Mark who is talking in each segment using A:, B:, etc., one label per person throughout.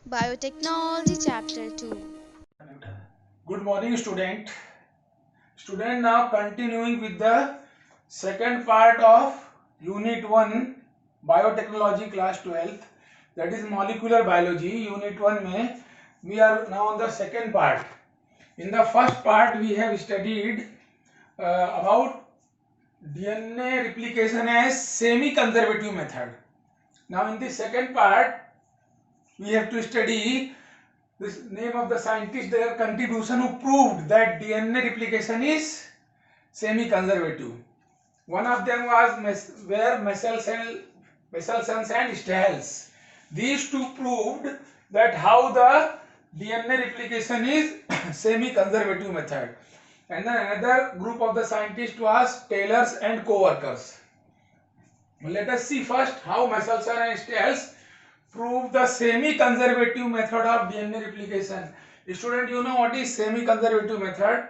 A: Biotechnology Chapter 2.
B: Good morning, student. Student, now continuing with the second part of Unit 1 Biotechnology Class 12th, that is Molecular Biology. Unit 1 में we are now on the second part. In the first part we have studied about DNA replication as semi-conservative method. Now in the second part we have to study this name of the scientist, their contribution who proved that DNA replication is semi-conservative. One of them was Michelson and Stahls. These two proved that how the DNA replication is semi-conservative method. And then another group of the scientists was Taylors and co-workers. Let us see first how Michelson and Stahls prove the semi-conservative method of DNA replication. Student, you know what is semi-conservative method?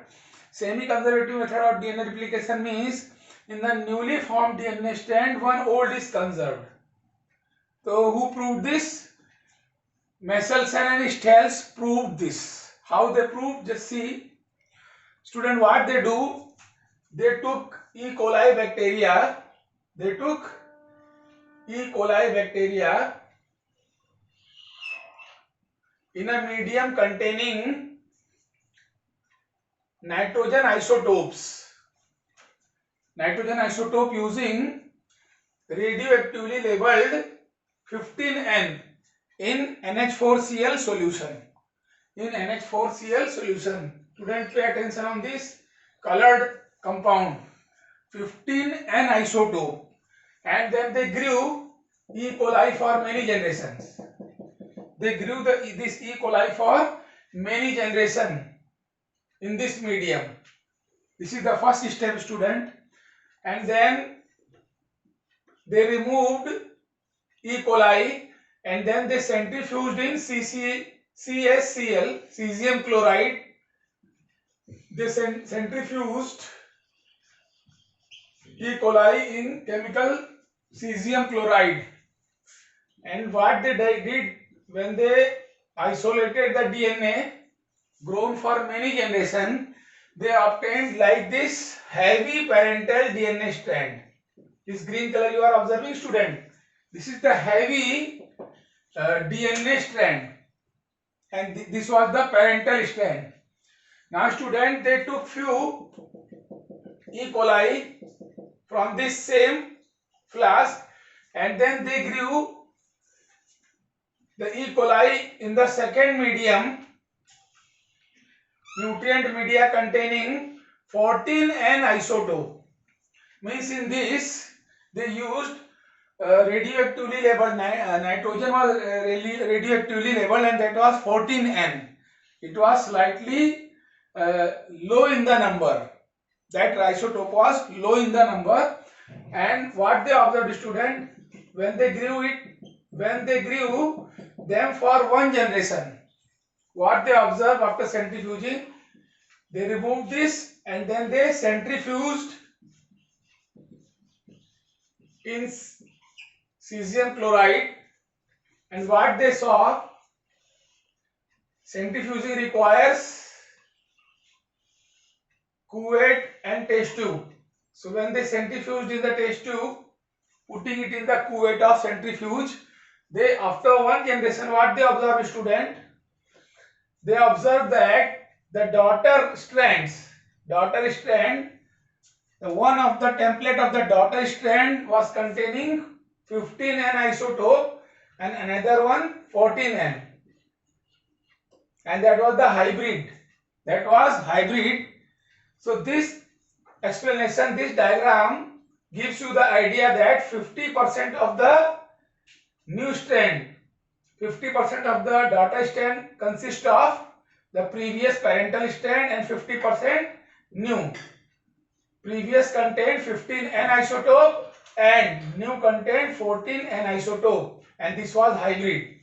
B: Semi-conservative method of DNA replication means in the newly formed DNA strand, one old is conserved. So who proved this? Michelson and Stahls proved this. How they proved? Just see. Student, what they do? They took E. coli bacteria. They took E. coli bacteria in a medium containing nitrogen isotopes. Nitrogen isotope using radioactively labeled 15N in NH4Cl solution. In NH4Cl solution. Student, pay attention on this colored compound 15N isotope, and then they grew E. coli for many generations. They grew this E. coli for many generations in this medium. This is the first step, student. And then they removed E. coli and then they centrifuged in CaCl, cesium chloride. They centrifuged E. coli in chemical cesium chloride. And what they did when they isolated the DNA grown for many generations, they obtained like this heavy parental DNA strand. This green color you are observing, student. This is the heavy DNA strand, and this was the parental strand. Now, student, they took few E. coli from this same flask, and then they grew the E. coli in the second medium, nutrient media containing 14N isotope. Means in this they used radioactively labeled nitrogen was radioactively labeled, and that was 14N. It was slightly low in the number. That isotope was low in the number. And what they observed, student, when they grew them for one generation, what they observed after centrifuging, they removed this and then they centrifuged in cesium chloride, and what they saw, centrifuging requires cuvette and test tube. So when they centrifuged in the test tube, putting it in the cuvette of centrifuge, they, after one generation, what they observed, student, they observed that the daughter strand, the one of the template of the daughter strand was containing 15N isotope and another one 14N, and that was the hybrid. So this explanation, this diagram gives you the idea that 50% of the new strand, 50% of the daughter strand consists of the previous parental strand and 50% new. Previous contained 15N isotope and new contained 14N isotope, and this was hybrid.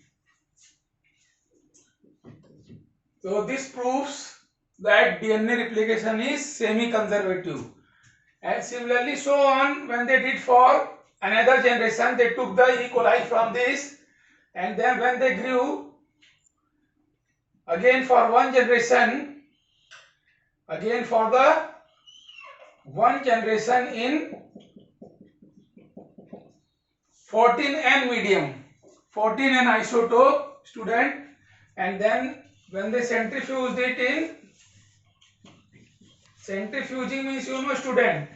B: So this proves that DNA replication is semi-conservative. And similarly so on, when they did for another generation, they took the E. coli from this, and then when they grew again for one generation, again for the one generation in 14N medium, 14N isotope, student, and then when they centrifuged it in, centrifuging means, you know, student,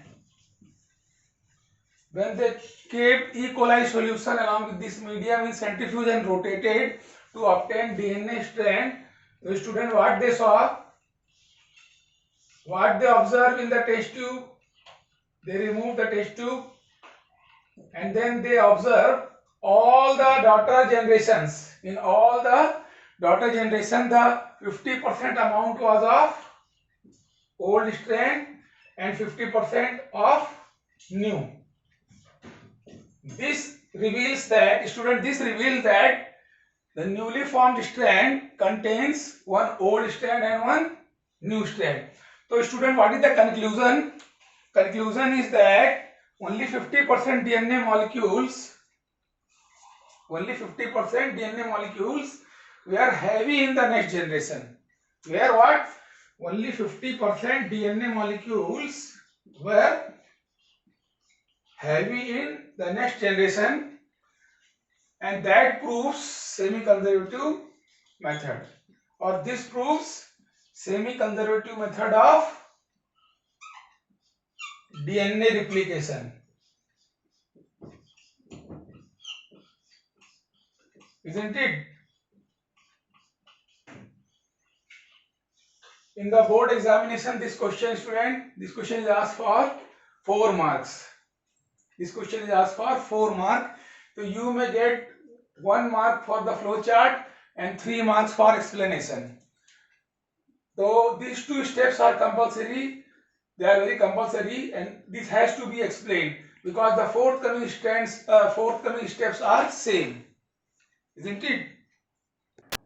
B: when they kept E. coli solution along with this medium in centrifuge and rotated to obtain DNA strand, the student, what they saw, what they observed in the test tube, they removed the test tube and then they observed all the daughter generations. In all the daughter generation, the 50% amount was of old strand and 50% of new. This reveals that, student, this reveals that the newly formed strand contains one old strand and one new strand. So student, what is the conclusion? Conclusion is that only 50% DNA molecules, only 50% DNA molecules were heavy in the next generation. Where what? Only 50% DNA molecules were heavy in the next generation, and that proves semi-conservative method, or this proves semi-conservative method of DNA replication, isn't it? In the board examination, this question, student, this question is asked for 4 marks. This question is asked for 4 marks. So you may get 1 mark for the flow chart and 3 marks for explanation. So these 2 steps are compulsory. They are very compulsory, and this has to be explained because the forthcoming steps are same, isn't it?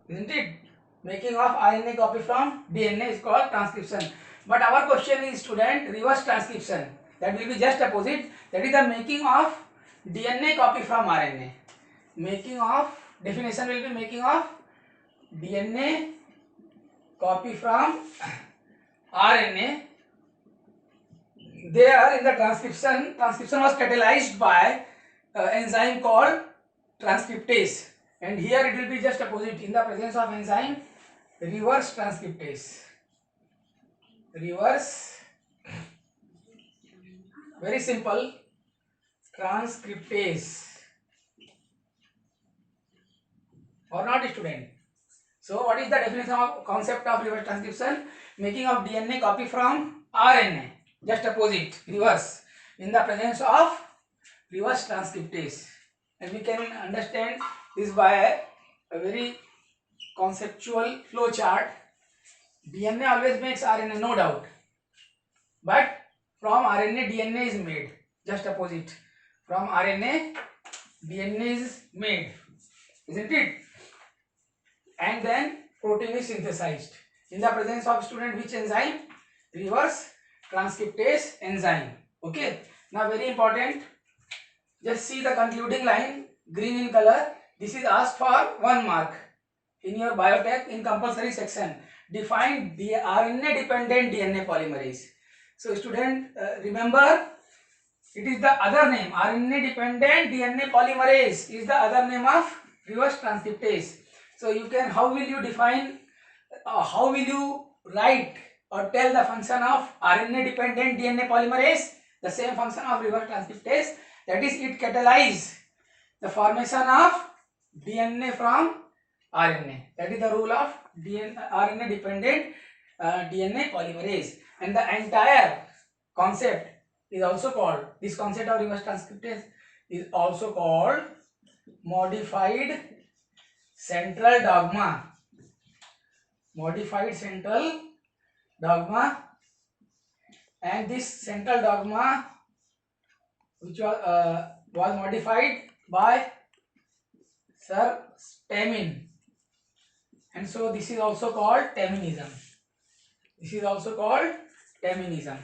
B: Isn't it? Making of RNA copy from DNA is called transcription. But our question is, student, reverse transcription. That will be just opposite. That is the making of DNA copy from RNA. Making of, definition will be making of DNA copy from RNA. There in the transcription was catalyzed by enzyme called transcriptase, and here it will be just opposite. In the presence of enzyme, reverse transcriptase. Reverse, very simple, transcriptase, or not, student? So what is the definition of concept of reverse transcription? Making of DNA copy from RNA, just opposite, reverse, in the presence of reverse transcriptase. And we can understand this by a very conceptual flow chart. DNA always makes RNA, no doubt, but from RNA DNA is made, just opposite. From RNA DNA is made, isn't it? And then protein is synthesized in the presence of, student, which enzyme? Reverse transcriptase enzyme. Okay, now very important, just see the concluding line, green in color. This is asked for 1 mark in your biotech in compulsory section. Define the RNA dependent DNA polymerase. So student, remember, it is the other name. RNA dependent DNA polymerase is the other name of reverse transcriptase. So you can, how will you define, how will you write or tell the function of RNA dependent DNA polymerase? The same function of reverse transcriptase, that is, it catalyzes the formation of DNA from RNA. That is the rule of RNA dependent DNA polymerase. And the entire concept is also called, this concept of reverse transcriptase is also called modified central dogma. Modified central dogma, and this central dogma, which was modified by Sir Tamin, and so this is also called Taminism. This is also called Taminism.